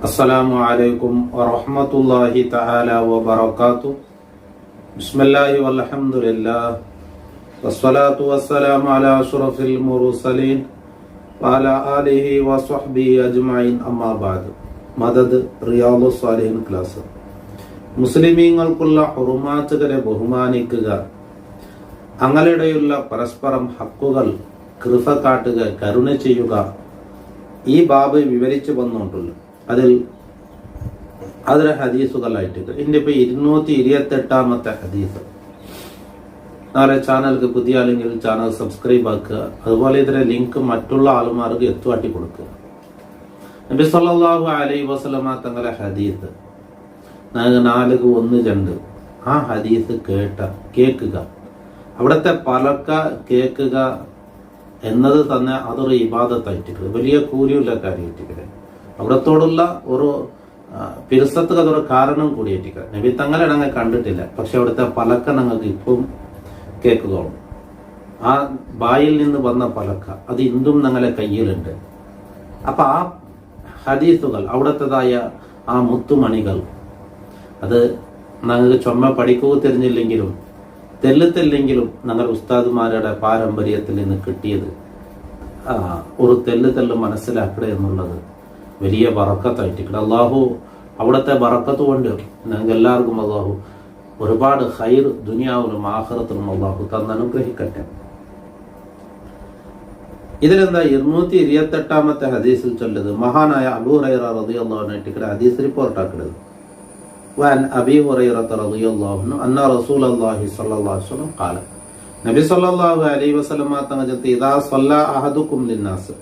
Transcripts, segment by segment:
അസ്സലാമു അലൈക്കും വറഹ്മത്തുള്ളാഹി തആല വബറകാതുഹു. ബിസ്മില്ലാഹി വൽഹംദുലില്ലാഹ് വസ്സലാത്തു വസ്സലാമു അലാ അഷ്റഫിൽ മുർസലീൻ വഅലാ ആലിഹി വസ്വഹ്ബിഹി അജ്മഈൻ. അമ്മാ ബഅദ്. മദദ് റിയാദുസ് സാലിഹീൻ ക്ലാസ്. മുസ്ലിമീങ്ങൾക്കുള്ള ഹുറുമാത്തുകളെ ബഹുമാനിക്കുക, അങ്ങനെയുള്ള പരസ്പരം ഹക്കുകൾ കൃപ കാട്ടുക, കരുണ ചെയ്യുക, ഈ ബാബ് വിവരിച്ചു വന്നുകൊണ്ടുള്ളു. അതിലെ ഹദീസുകളായിട്ട് ഇന്നിപ്പോ 228 ഹദീസ്. നാളെ ചാനലിക്ക് പുതിയ അല്ലെങ്കിൽ ചാനൽ സബ്സ്ക്രൈബ് ആക്കുക. അതുപോലെ ഇതിന്റെ ലിങ്ക് മറ്റുള്ള ആളുമാർക്ക് എത്തുവാട്ടി കൊടുക്കുക. നബി സല്ലല്ലാഹു അലൈഹി വസല്ലമ തങ്ങളുടെ ഹദീസ് 4:1-2 ആ ഹദീസ് കേൾക്കുക. അവിടുത്തെ പലക്ക കേൾക്കുക എന്നത് തന്നെ അതൊരു ഇബാദത്തായിട്ട്, വലിയ കൂലിയുള്ള കാര്യമായിട്ട്, അവിടത്തോടുള്ള ഒരു പിരുസത്തുക അതൊരു കാരണം കൂടിയായിട്ട്. നബി തങ്ങളെ ഞങ്ങൾ കണ്ടിട്ടില്ല, പക്ഷെ അവിടുത്തെ പലക്ക ഞങ്ങൾക്ക് ഇപ്പം കേൾക്കുകയുള്ളൂ. ആ ബായിൽ നിന്ന് വന്ന പലക്ക അത് ഇന്നും ഞങ്ങളെ കയ്യിലുണ്ട്. അപ്പൊ ആ ഹദീസുകൾ, അവിടത്തേതായ ആ മുത്തുമണികൾ, അത് ഞങ്ങൾക്ക് ചുമ പഠിക്കുക തിരിഞ്ഞില്ലെങ്കിലും തെല്ലില്ലെങ്കിലും ഞങ്ങളുടെ ഉസ്താദുമാരുടെ പാരമ്പര്യത്തിൽ നിന്ന് കിട്ടിയത് ഒരു തെല്ല് മനസ്സിലാക്കുക എന്നുള്ളത് വലിയ ബറക്കത്തായിട്ട്. അള്ളാഹു അവിടുത്തെ ബറക്കത്ത് കൊണ്ട് ഞങ്ങൾക്ക് എല്ലാവർക്കും അള്ളാഹു ഒരുപാട് ഖൈർ ദുനിയാവിലും ആഖിറത്തിലും അള്ളാഹു തന്നനുഗ്രഹിക്കട്ടെ. ഇതിലെന്താ 228 ഹദീസിൽ ചൊല്ലത് മഹാനായ അബൂ ഹുറൈറ റളിയല്ലാഹു അൻഹു ഹദീസ് റിപ്പോർട്ടാക്കുന്നത്. وعن أبي هريرة رضي الله عنه أن رسول الله صلى الله عليه وسلم قال നബി സല്ലല്ലാഹു അലൈഹി വസല്ലമ തങ്ങൾ ഇദാ സല്ല അഹദുക്കും ലിന്നാസ്,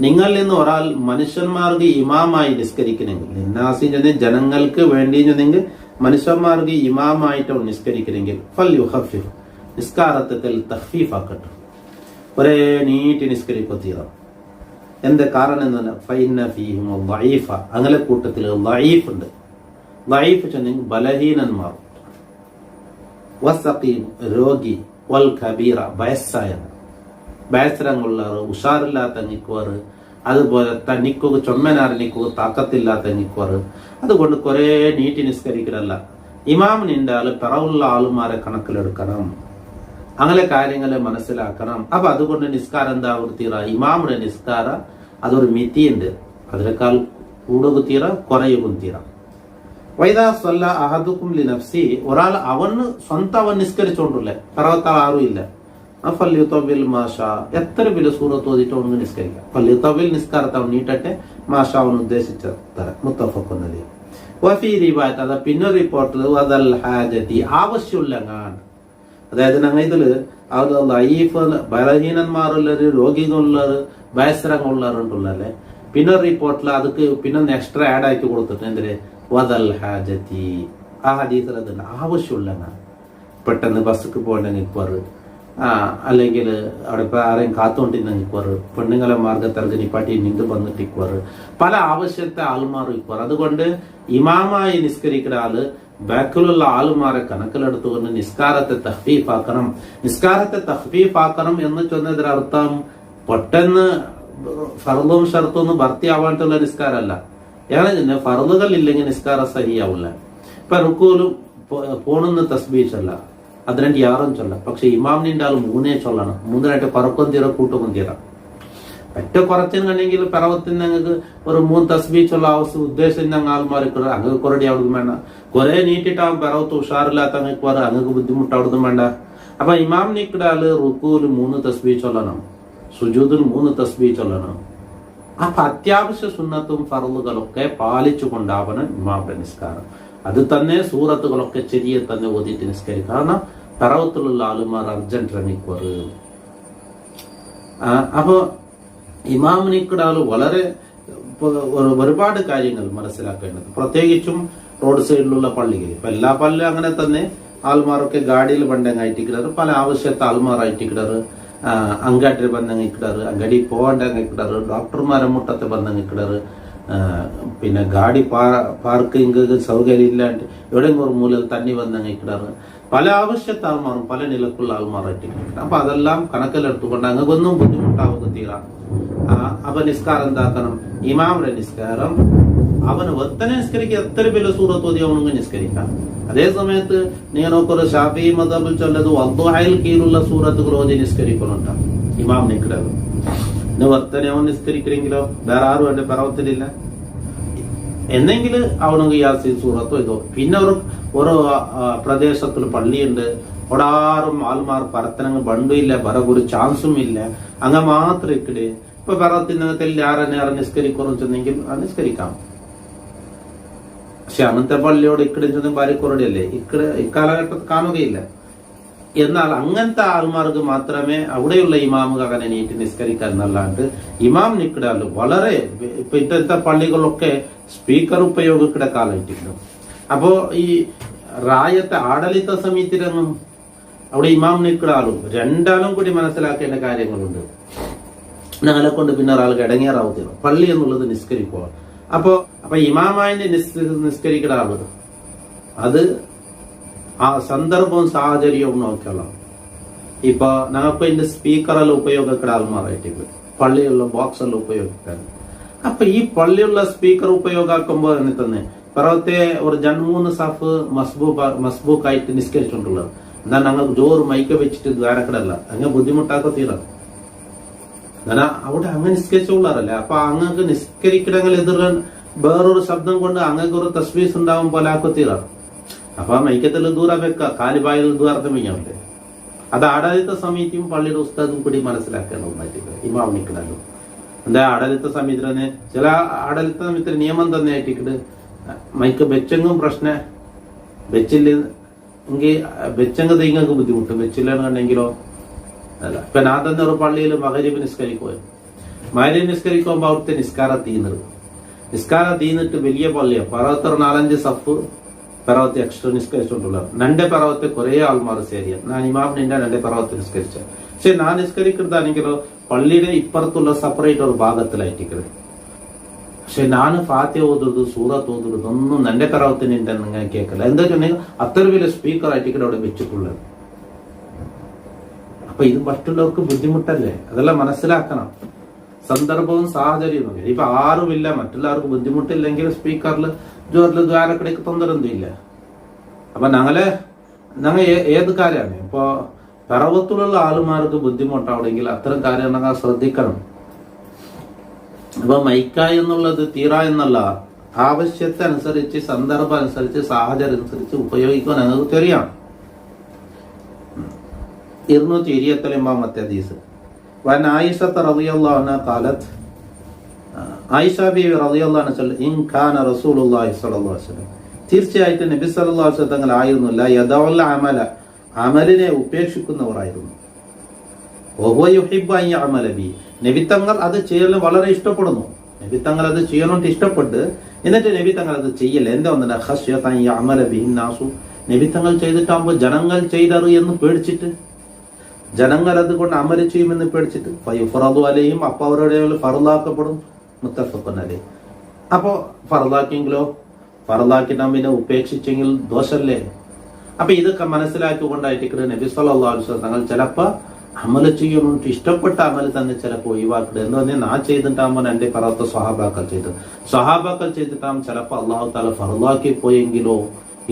നിങ്ങളിൽ നിന്ന് ഒരാൾ മനുഷ്യന്മാർക്ക് ഇമാമായി നിസ്കരിക്കണമെങ്കിൽ, ലിന്നാസി ജനങ്ങൾക്ക് വേണ്ടി മനുഷ്യന്മാർക്ക് ഇമാമായിട്ട് നിസ്കരിക്കണമെങ്കിൽ ഫൽയുഖഫിഫ്, നിസ്കാരത്തിൽ തഖ്ഫീഫ് ആക്കട്ടെ, ഒരേ നീട്ടി നിസ്കരിക്കുക. എന്താ കാരണം എന്ന് ഫഇന്ന ഫീഹിം ദഈഫ, അങ്ങനെ കൂട്ടത്തിൽ ദഈഫ് ഉണ്ട്. ദഈഫ് ചെന്നെങ്കിൽ ബലഹീനന്മാർ, വസഖീം രോഗി, വൽ കബീറ വയസ്സായ, വയസ്സരങ്ങളുള്ളവർ, ഉഷാറില്ലാത്ത നിക്കുവർ, അതുപോലെ നിക്കുക ചൊമ്മനാറി നിക്കുക താക്കത്തില്ലാത്ത നിക്കുവർ. അതുകൊണ്ട് കുറെ നീട്ടി നിസ്കരിക്കലല്ല, ഇമാമിനിന്റെ ആള് പിറവുള്ള ആളുമാരെ കണക്കിലെടുക്കണം, അങ്ങനെ കാര്യങ്ങളെ മനസ്സിലാക്കണം. അപ്പൊ അതുകൊണ്ട് നിസ്കാരം എന്താ തീറ, ഇമാമിന്റെ നിസ്കാര അതൊരു മിതിയുണ്ട്, അതിനേക്കാൾ കൂടുതൽ തീറ കുറയും തീറ. വൈദാ സ്വല്ല അഹദുക്കും ലിനഫ്സി, ഒരാൾ അവന് സ്വന്തം അവൻ നിസ്കരിച്ചോണ്ടല്ലേ, പിറവത്താൾ ആരും ഇല്ല. ഫല്യുതവിൽ മാഷാ, എത്ര വലിയ സൂറത്ത് ഓതിട്ട് അവന് നിസ്കരിക്കാം. ഫല്യുതവിൽ നിസ്കാരത്തെ അവൻ നീട്ടട്ടെ, മാഷാ അവൻ ഉദ്ദേശിച്ച തരം. മുത്തഫഖുൻ അലൈഹി. വഫീ റിവായത്ത്, അത് പിന്നെ റിപ്പോർട്ടിൽ വദൽ ഹാജതി, ആവശ്യമുള്ളങ്ങാണ്. അതായത് ഞങ്ങൾ ഇതില് ലഈഫ് ബലഹീനന്മാരുള്ളവര്, രോഗികളുള്ളവർ, വയസ്സരങ്ങളുള്ളവരുണ്ടല്ലേ. പിന്നെ റിപ്പോർട്ടിൽ അതൊക്കെ പിന്നെ എക്സ്ട്രാ ആഡ് ആക്കി കൊടുത്തിട്ട് എന്തിന് വദൽ ഹാജതി, ആ ഹദീസിൽ അതുണ്ട്, ആവശ്യമുള്ളങ്ങാണ്. പെട്ടെന്ന് ബസ്സക്ക് പോകണമെങ്കിൽ അല്ലെങ്കിൽ അവിടെ ഇപ്പൊ ആരെയും കാത്തുകൊണ്ടിരുന്നെങ്കിൽ പെണ്ണുങ്ങളെ മാർഗത്തിറങ്ങി നിപ്പാട്ടി നിന്ന് വന്നിട്ട് പല ആവശ്യത്തെ ആൾമാർ ഇക്കുവർ. അതുകൊണ്ട് ഇമാമായി നിസ്കരിക്കുന്ന ആള് ബാക്കിലുള്ള ആളുമാരെ കണക്കിലെടുത്തുകൊണ്ട് നിസ്കാരത്തെ തഖ്ഫീഫാക്കണം. നിസ്കാരത്തെ തഖ്ഫീഫാക്കണം എന്ന് ചൊന്നതിനർത്ഥം പെട്ടെന്ന് ഫർളും ഷർത്തും ഭർത്തിയാവാനുള്ള നിസ്കാരമല്ല. ഏതാണ് ഫർളുകൾ ഇല്ലെങ്കിൽ നിസ്കാരം സഹിയാവില്ല. ഇപ്പൊ റുക്കൂലും പോണെന്ന് തസ്ബീഹ് ചൊല്ല, അതിനായിട്ട് യാറും ചൊല്ല, പക്ഷെ ഇമാമിന്റെ ആൾ 3 ചൊല്ലണം. 3 പറക്കും തീര കൂട്ടും തീര. പറ്റ കുറച്ചിനെങ്കിൽ പിറവത്തിന് ഞങ്ങൾക്ക് ഒരു 3 തസ്ബീഹ് ചൊല്ല ആവശ്യം ഉദ്ദേശം ഞങ്ങൾ ആൾമാർക്ക് അങ്ങ് കുറടി അവിടുന്ന് വേണ്ട. കുറെ നീട്ടിട്ടാവും പിറവത്ത് ഉഷാറില്ലാത്ത അങ്ങക്ക് പറ, അങ്ങക്ക് ബുദ്ധിമുട്ട് അവിടുന്ന് വേണ്ട. അപ്പൊ ഇമാം നിക്കടെ ആള് റുക്കൂല് 3 തസ്ബീഹ് ചൊല്ലണം, സുജൂദിൽ 3 തസ്ബീഹ് ചൊല്ലണം. അപ്പൊ അത്യാവശ്യ സുന്നത്തും ഫർളുകളൊക്കെ പാലിച്ചു കൊണ്ടാവണം ഇമാമിന്റെ നിസ്കാരം. അത് തന്നെ സൂറത്തുകളൊക്കെ ചെറിയ തന്നെ ഓതിയിട്ട് നിസ്കരിക്കുക. കാരണം പിറവത്തിലുള്ള ആളുമാർ അർജന്റ് റങ്ങിക്കുവറ്. അപ്പൊ ഇമാമിനിക്കടെ ആള് വളരെ ഒരുപാട് കാര്യങ്ങൾ മനസ്സിലാക്കേണ്ടത്, പ്രത്യേകിച്ചും റോഡ് സൈഡിലുള്ള പള്ളികൾ. ഇപ്പൊ എല്ലാ പള്ളിയും അങ്ങനെ തന്നെ ആൾമാരൊക്കെ ഗാഡിയിൽ ബണ്ടങ്ങായിട്ടിക്കിടാറ്, പല ആവശ്യത്തെ ആൾമാറായിട്ടിക്കിടാറ്, ಅಂಗಡಿ ಬಂದಂಗೆ ಇಕ್ಕಡಾರು, ಅಂಗಡಿ ಹೋಗಂಡಂಗೆ ಇಕ್ಕಡಾರು, ಡಾಕ್ಟರ್ಮಾರ ಮುಟ್ಟತ್ತೆ ಬಂದಂಗೆ ಇಕ್ಕಡಾರು, പിന്നെ ഗാഡി പാർക്കിംഗ് സൗകര്യം ഇല്ലാണ്ട് എവിടെയെങ്കിലും ഒരു മൂലയിൽ തന്നി വന്നങ്ങ് ഇക്കിടാറ് പല ആവശ്യത്തെ ആൾമാറും പല നിലക്കുള്ള ആൾമാറായിട്ട് അപ്പൊ അതെല്ലാം കണക്കിലെടുത്തുകൊണ്ട് അങ്ങൊന്നും ബുദ്ധിമുട്ടാവുക തീരാം. അപ്പൊ നിസ്കാരം എന്താക്കണം? ഇമാമിന്റെ നിസ്കാരം അവന് ഒത്തനെ നിസ്കരിക്കുക എത്ര വലിയ സൂറത്ത് ഓതി അവനങ്ങ് നിസ്കരിക്കാം. അതേ സമയത്ത് നീ നോക്കൊരു ഷാഫി മദബിൽ ചൊല്ലത് വദ്ദുഹയിൽ കീഴിലുള്ള സൂറത്തുകൾ ഓതി നിസ്കരിക്കുന്നുണ്ട് ഇമാം നിക്കിടത്. ഇന്ന് ഒത്തനെ അവൻ നിസ്കരിക്കണമെങ്കിലോ വേറെ ആരും എന്റെ പർവ്വത്തിലില്ല എന്നെങ്കിൽ അവനക്ക് യാസീൻ സൂറത്തോ ഇതോ. പിന്നെ ഒരു പ്രദേശത്തിൽ പള്ളിയുണ്ട്, അവിടെ ആറും ആൾമാർ പരത്തനങ്ങ് ബണ്ടുമില്ല, വേറെ ഒരു ചാൻസും ഇല്ല, അങ്ങ് മാത്രം ഇക്കിട് ഇപ്പൊ പർവ്വത്തിനകത്തിൽ ആരെ നിസ്കരിക്കുന്നു ചെന്നെങ്കിൽ നിസ്കരിക്കാം. പക്ഷെ അങ്ങനത്തെ പള്ളിയോട് ഇക്കിടിച്ചതും ഭാര്യക്കുറടെ അല്ലേ ഇക്കാലഘട്ടത്തിൽ കാണുകയില്ല. എന്നാൽ അങ്ങനത്തെ ആൾമാർക്ക് മാത്രമേ അവിടെയുള്ള ഇമാമുകൾ അങ്ങനെ നീട്ടി നിസ്കരിക്കാൻ എന്നല്ലാണ്ട് ഇമാം നിക്കിടാലും വളരെ ഇപ്പൊ ഇന്നത്തെ പള്ളികളൊക്കെ സ്പീക്കർ ഉപയോഗിക്കുന്ന കാലമായിട്ടുണ്ട്. അപ്പോ ഈ റായത്തെ ആടളിത്ത സമിതിയിലൊന്നും അവിടെ ഇമാം നിക്കിടാലും രണ്ടാളും കൂടി മനസ്സിലാക്കേണ്ട കാര്യങ്ങളുണ്ട്. ഞങ്ങളെ കൊണ്ട് പിന്നെ ഒരാൾക്ക് ഇടങ്ങേറാവത്തില്ല പള്ളി എന്നുള്ളത് നിസ്കരിക്കുക. അപ്പൊ ഇമാമായിന്റെ നിസ്കരിക്കുന്ന ആള് അത് ആ സന്ദർഭവും സാഹചര്യവും നോക്കണം. ഇപ്പൊ ഞങ്ങൾക്ക് ഇതിന്റെ സ്പീക്കറെല്ലാം ഉപയോഗിക്കുന്ന ആൾമാറായിട്ട് പള്ളിയുള്ള ബോക്സെല്ലാം ഉപയോഗിക്കാൻ. അപ്പൊ ഈ പള്ളിയുള്ള സ്പീക്കർ ഉപയോഗമാക്കുമ്പോൾ തന്നെ പിറവത്തെ ഒരു 2-3 സാഫ് മസ്ബൂക്കായിട്ട് നിസ്കരിച്ചിട്ടുള്ളത്. എന്നാ ഞങ്ങൾക്ക് ജോറ് മൈക്ക വെച്ചിട്ട് ദ്വാരക്കടല്ല അങ്ങനെ ബുദ്ധിമുട്ടാക്ക തീരാം. അങ്ങനെ അവിടെ അങ്ങനെ നിസ്കരിച്ചുള്ളാറല്ലേ. അപ്പൊ അങ്ങക്ക് നിസ്കരിക്കണമെങ്കിൽ എതിർ വേറൊരു ശബ്ദം കൊണ്ട് അങ്ങക്ക് ഒരു തസ്ബീസ് ഉണ്ടാവും പോലെ ആക്കത്തീരാണ്. അപ്പൊ മൈക്കത്തിൽ ദൂരം വെക്ക കാലിബായിൽ ദൂരത്തം വയ്യാവില്ലേ. അത് ആടളിത്ത സമിതിയും പള്ളിയുടെ ഉസ്താദും കൂടി മനസ്സിലാക്കേണ്ടതായിട്ട് ഇമാം നിൽക്കണല്ലോ. എന്താ ആടളിത്ത സമിതിനെ ചില ആടളിത്ത സമിതി നിയമം തന്നെ ആയിട്ടിട്ട് മൈക്ക് വെച്ചെങ്കും പ്രശ്നം വെച്ചില്ല എങ്കിൽ വെച്ചെങ്ക തെങ്ങൾക്ക് ബുദ്ധിമുട്ട് വെച്ചില്ലെന്നുണ്ടെങ്കിലോ അല്ല. ഇപ്പൊ ഞാൻ തന്നെ ഒരു പള്ളിയിൽ മഗ്‌രിബ് നിസ്കരിക്കുവാൻ മഗ്‌രിബ് നിസ്കരിക്കുമ്പോ അവിടുത്തെ നിസ്കാരം തീർന്നിട്ട് വലിയ പള്ളിയാണ് പർവ്വത്തർ 4-5 സഫ് പർവ്വത്തെ എക്സ്ട്രാ നിസ്കരിച്ചിട്ടുള്ള നന്റെ പർവ്വത്തെ കുറെ ആൾമാർ സേരിയ ഞാൻ ഇമാമിന്റെ നന്റെ പർവ്വത്തെ നിസ്കരിച്ച. പക്ഷെ ഞാൻ നിസ്കരിക്കുന്നതാണെങ്കിലോ പള്ളിയുടെ ഇപ്പുറത്തുള്ള സെപ്പറേറ്റ് ഒരു ഭാഗത്തിലായിട്ടിരിക്കുന്നത്. പക്ഷെ ഞാൻ ഫാത്തിഹ ഓതുന്നത് സൂറത്ത് ഓതുന്നത് ഒന്നും നന്റെ പർവ്വത്തിന് ഇങ്ങനെ കേൾക്കില്ല. എന്താ വെച്ചിട്ടുണ്ടെങ്കിൽ അത്ര വലിയ സ്പീക്കർ ആയിട്ടിരിക്കുന്നത് അവിടെ വെച്ചിട്ടുള്ളത്. അപ്പൊ ഇത് മറ്റുള്ളവർക്ക് ബുദ്ധിമുട്ടല്ലേ, അതെല്ലാം മനസ്സിലാക്കണം. സന്ദർഭവും സാഹചര്യവും ഇപ്പൊ ആരുമില്ല മറ്റുള്ളവർക്ക് ബുദ്ധിമുട്ടില്ലെങ്കിൽ സ്പീക്കറിൽ ജോറിൽ ദ്വാരക്കടയ്ക്ക് തൊന്തരൊന്നും ഇല്ല. അപ്പൊ ഞങ്ങൾ ഏത് കാര്യമാണ് ഇപ്പൊ പിറവത്തിലുള്ള ആളുമാർക്ക് ബുദ്ധിമുട്ടാവണമെങ്കിൽ അത്തരം കാര്യങ്ങൾ ശ്രദ്ധിക്കണം. അപ്പൊ മൈക്ക എന്നുള്ളത് തീറ എന്നുള്ള ആവശ്യത്തെ അനുസരിച്ച് സന്ദർഭം അനുസരിച്ച് സാഹചര്യം അനുസരിച്ച് ഉപയോഗിക്കാൻ ഞങ്ങൾക്ക് தெரியும். 225 ഹദീസ്. വൻ ആയിഷത്ത റളിയല്ലാഹു അൻഹ ഖാലത്ത് ആയിഷ ബീവി റളിയല്ലാഹു അൻഹ ഇൻ കാന റസൂലുള്ളാഹി സ്വല്ലല്ലാഹു അലൈഹി വസല്ലം തീർച്ചയായിട്ടും നബി സല്ലല്ലാഹു അലൈഹി വസല്ലം തങ്ങൾ ആയിരുന്നില്ല യദഉൽ അമല അമലിനെ ഉപേക്ഷിക്കുന്നവരായിരുന്നു. വഹുവ യുഹിബ്ബു അൻ യഅമല ബി നബി തങ്ങൾ അത് ചെയ്യൽ വളരെ ഇഷ്ടപ്പെടുന്നു. നബി തങ്ങൾ അത് ചെയ്യണമെന്ന് ഇഷ്ടപ്പെട്ട് എന്നിട്ട് നബി തങ്ങൾ അത് ചെയ്യല്ല. എന്താ വന്നില്ല ഖശ്യത അൻ യഅമല ബിഹി നാസു നബി തങ്ങൾ ചെയ്തിട്ടാകുമ്പോൾ ജനങ്ങൾ ചെയ്തറ് എന്ന് പേടിച്ചിട്ട് ജനങ്ങൾ അതുകൊണ്ട് അമല് ചെയ്യുമെന്ന് പേടിച്ചിട്ട് ഫയുഫറദു അലൈഹിം അപ്പൊ അവരുടെ ഫർളാക്കപ്പെടും. മുത്തഫഖുൻ അലൈഹി. അപ്പോ ഫർളാക്കിയെങ്കിലോ ഫർളാക്കിട്ട് പിന്നെ ഉപേക്ഷിച്ചെങ്കിൽ ദോഷല്ലേ. അപ്പൊ ഇതൊക്കെ മനസ്സിലാക്കിക്കൊണ്ടായിട്ട് നബി സല്ലല്ലാഹു അലൈഹി വസല്ലം തങ്ങൾ ചിലപ്പോ അമല് ചെയ്യണമെന്ന് ഇഷ്ടപ്പെട്ട അമല് തന്നെ ചിലപ്പോ ഒഴിവാക്കുക എന്ന് പറഞ്ഞാൽ ഞാൻ ചെയ്തിട്ടാകുമ്പോൾ എന്റെ പറത്ത സ്വഹാബാക്കൾ ചെയ്തിട്ടാകുമ്പോൾ ചിലപ്പോ അള്ളാഹു താല ഫർളാക്കി പോയെങ്കിലോ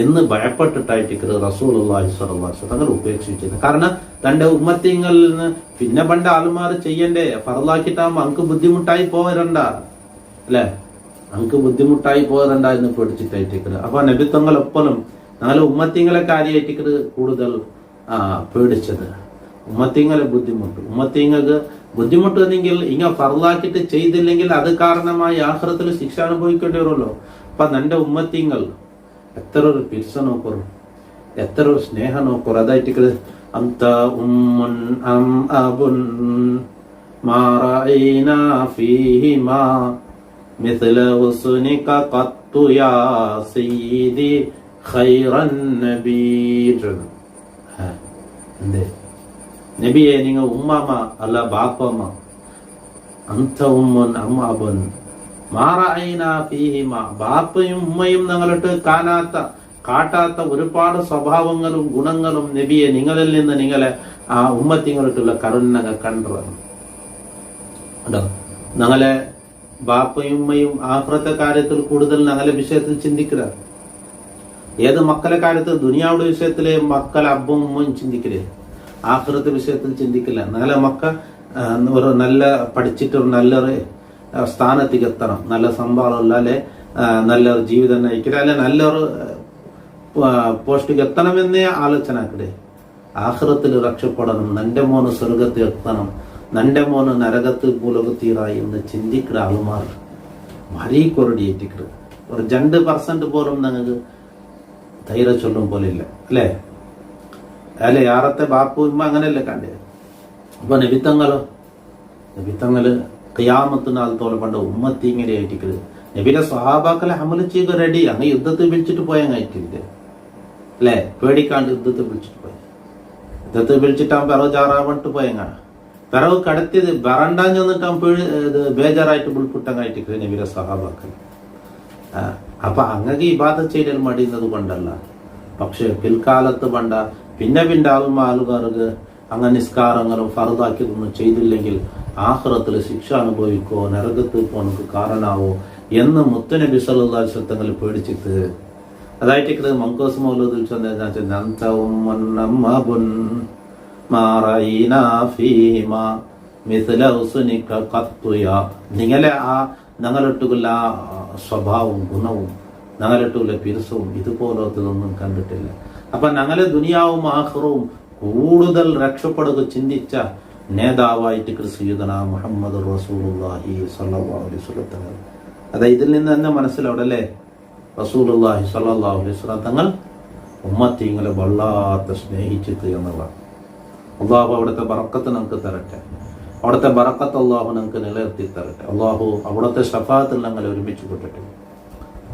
എന്ന് ഭയപ്പെട്ടിട്ടായിട്ട് റസൂലുള്ളാഹി സ്വല്ലല്ലാഹു അലൈഹി വസല്ലം തങ്ങൾ ഉപേക്ഷിച്ചത്. കാരണം തന്റെ ഉമ്മത്തിങ്ങളിൽ നിന്ന് പിന്നെ പണ്ട് ആൾമാർ ചെയ്യണ്ടേ ഫർളാക്കിട്ടാകുമ്പോ അങ്ക് ബുദ്ധിമുട്ടായി പോരണ്ട അല്ലെ, അങ്ക് ബുദ്ധിമുട്ടായി പോരണ്ട എന്ന് പേടിച്ചിട്ടായിട്ട്. അപ്പൊ നബിത്വങ്ങൾ എപ്പോഴും ഞങ്ങളെ ഉമ്മത്തിങ്ങളെ കാര്യമായിട്ട് കൂടുതൽ പേടിച്ചത് ഉമ്മത്തിങ്ങളെ ഉമ്മത്തിങ്ങൾക്ക് ബുദ്ധിമുട്ട് എന്നെങ്കിൽ ഇങ്ങനെ ഫർളാക്കിട്ട് ചെയ്തില്ലെങ്കിൽ അത് കാരണമായി ആഖിറത്തിൽ ശിക്ഷ അനുഭവിക്കേണ്ടി വരുമല്ലോ. അപ്പൊ നിന്റെ ഉമ്മത്തിങ്ങൾ എത്ര ഒരു പിരിച്ച നോക്കറും എത്ര ഒരു സ്നേഹം നോക്കറും അതായിട്ട് അന്ത ഉമ്മുൻ അം അബുൻ മാ റഅയ്നാ ഫീഹിമാ മിസ്ല ഹുസ്നിക ഖത്തു യാ സയ്യിദി ഖൈറൻ നബീ. എന്തേ നബിയെ നിങ്ങൾ ഉമ്മാമ അല്ല ബാപ്പമ്മ അന്ത ഉമ്മുൻ അം അബുൻ മാറഅയ്നാ ഫീഹിമാ, ബാപ്പയും ഉമ്മയും ഞങ്ങളിട്ട് കാട്ടാത്ത ഒരുപാട് സ്വഭാവങ്ങളും ഗുണങ്ങളും നബിയെ നിങ്ങളിൽ നിന്ന് നിങ്ങളെ ആ ഉമ്മത്തിങ്ങളിട്ടുള്ള കരുണ കണ്ടതാണ്. ഞങ്ങളെ ബാപ്പയും ഉമ്മയും ആഖിറത്തെ കാര്യത്തിൽ കൂടുതൽ ഞങ്ങളെ വിഷയത്തിൽ ചിന്തിക്കുക. ഏത് മക്കളെ കാര്യത്തിൽ ദുനിയാവുടെ വിഷയത്തിലെ മക്കളെ അബ്ബും ഉമ്മയും ചിന്തിക്കില്ലേ, ആഖിറത്തെ വിഷയത്തിൽ ചിന്തിക്കില്ല. ഞങ്ങളെ മക്ക ഒരു നല്ല പഠിച്ചിട്ട് ഒരു നല്ലൊരു സ്ഥാനത്തേക്ക് എത്തണം, നല്ല സംഭാവന അല്ലെ, നല്ലൊരു ജീവിതം നയിക്കുക, അല്ലെ നല്ലൊരു പോസ്റ്റിക്ക് എത്തണമെന്നേ ആലോചന ആക്കടേ. ആഖിറത്തിൽ രക്ഷപ്പെടണം, നന്റെ മോന് സ്വർഗത്തിൽ എത്തണം, നന്റെ മോന് നരകത്തിൽ പുലകത്തീറായി എന്ന് ചിന്തിക്കുന്ന ആളുമാർ മരീ കൊറടിയേറ്റിക്കട്. ഒരു 2% പോലും ഞങ്ങൾക്ക് ധൈര്യം ചൊല്ലും പോലെ ഇല്ല അല്ലേ. അല്ലെ യാറത്തെ ബാപ്പു ഉമ്മ അങ്ങനെയല്ലേ കണ്ടേ. അപ്പൊ നബിത്തങ്ങള് ഖിയാമത്തിനാൾ തോലെ പണ്ട് ഉമ്മത്തി ഇങ്ങനെ ആയിട്ടിക്കത്. നബിയുടെ സ്വഹാബാക്കളെ അമല് ചെയ്യുക റെഡി. അങ്ങ് യുദ്ധത്തിൽ വിളിച്ചിട്ട് പോയാൽ കഴിക്കില്ലേ അല്ലെ, പേടിക്കാണ്ട് യുദ്ധത്തിൽ വിളിച്ചിട്ട് പോയി. യുദ്ധത്തിൽ വിളിച്ചിട്ടാൻ പിറവ് ചാറാവണ്ടിട്ട് പോയങ്ങാണ്. പിറവ് കടത്തിയത് ബറണ്ടാൻ ചെന്നിട്ടാൻ ബേജാറായിട്ട് പുൽക്കുട്ടം കഴിട്ടിക്കത് നബിയുടെ സ്വഹാബാക്കൾ. അപ്പൊ അങ്ങക്ക് ഇബാദത്ത് ചെയ്യൽ മടിയുന്നത് കൊണ്ടല്ല, പക്ഷെ പിൽക്കാലത്ത് പണ്ട പിന്നെ ആൾക്കാർക്ക് അങ്ങനെ നിസ്കാരങ്ങളും ഫർദാക്കിയതൊന്നും ചെയ്തില്ലെങ്കിൽ ആഖിറത്തിൽ ശിക്ഷ അനുഭവിക്കോ നരകത്തിൽ പോനക്ക് കാരണാവോ എന്ന് മുത്തനബി സല്ലല്ലാഹു അലൈഹി വസല്ലം തങ്ങൾ പേടിച്ചിട്ട് അതായിട്ട് മങ്കോസ് മൗലൂദിൽ നിങ്ങളെ ആ ഞങ്ങളിട്ടുള്ള സ്വഭാവവും ഗുണവും ഞങ്ങളിട്ടുള്ള പിരിസവും ഇതുപോലത്തതൊന്നും കണ്ടിട്ടില്ല. അപ്പൊ ഞങ്ങളെ ദുനിയാവും ആഖിറവും കൂടുതൽ രക്ഷപ്പെടുക ചിന്തിച്ച നേതാവായിട്ട് സയ്യിദുനാ മുഹമ്മദ് റസൂലുള്ളാഹി സ്വല്ലല്ലാഹു അലൈഹി വസല്ലം. അതാ ഇതിൽ നിന്ന് തന്നെ മനസ്സിലാവടല്ലേ, റസൂലുള്ളാഹി സ്വല്ലല്ലാഹു അലൈഹി വസല്ലം തങ്ങൾ ഉമ്മത്തിങ്ങളെ വല്ലാത്ത സ്നേഹിച്ചിട്ട് എന്നുള്ളതാണ്. അള്ളാഹു അവിടുത്തെ ബറക്കത്ത് നമുക്ക് തരട്ടെ, അവിടുത്തെ ബറക്കത്ത് അള്ളാഹു നമുക്ക് നിലനിർത്തി തരട്ടെ. അള്ളാഹു അവിടുത്തെ ശഫാഅത്തിൽ ഞങ്ങളെ ഒരുമിച്ച് കൂട്ടട്ടെ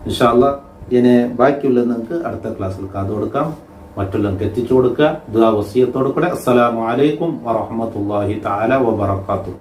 ഇൻഷാ അല്ലാഹ്. ഇതിനെ ബാക്കിയുള്ളത് നിങ്ങൾക്ക് അടുത്ത ക്ലാസ്സിൽ കാതു കൊടുക്കാം, മറ്റുള്ളവർക്ക് എത്തിച്ചു കൊടുക്കുക. ദുആ വസിയത്തോടെ കൂടെ. അസ്സലാമു അലൈക്കും വറഹ്മത്തുള്ളാഹി തആല വബറകാതുഹു.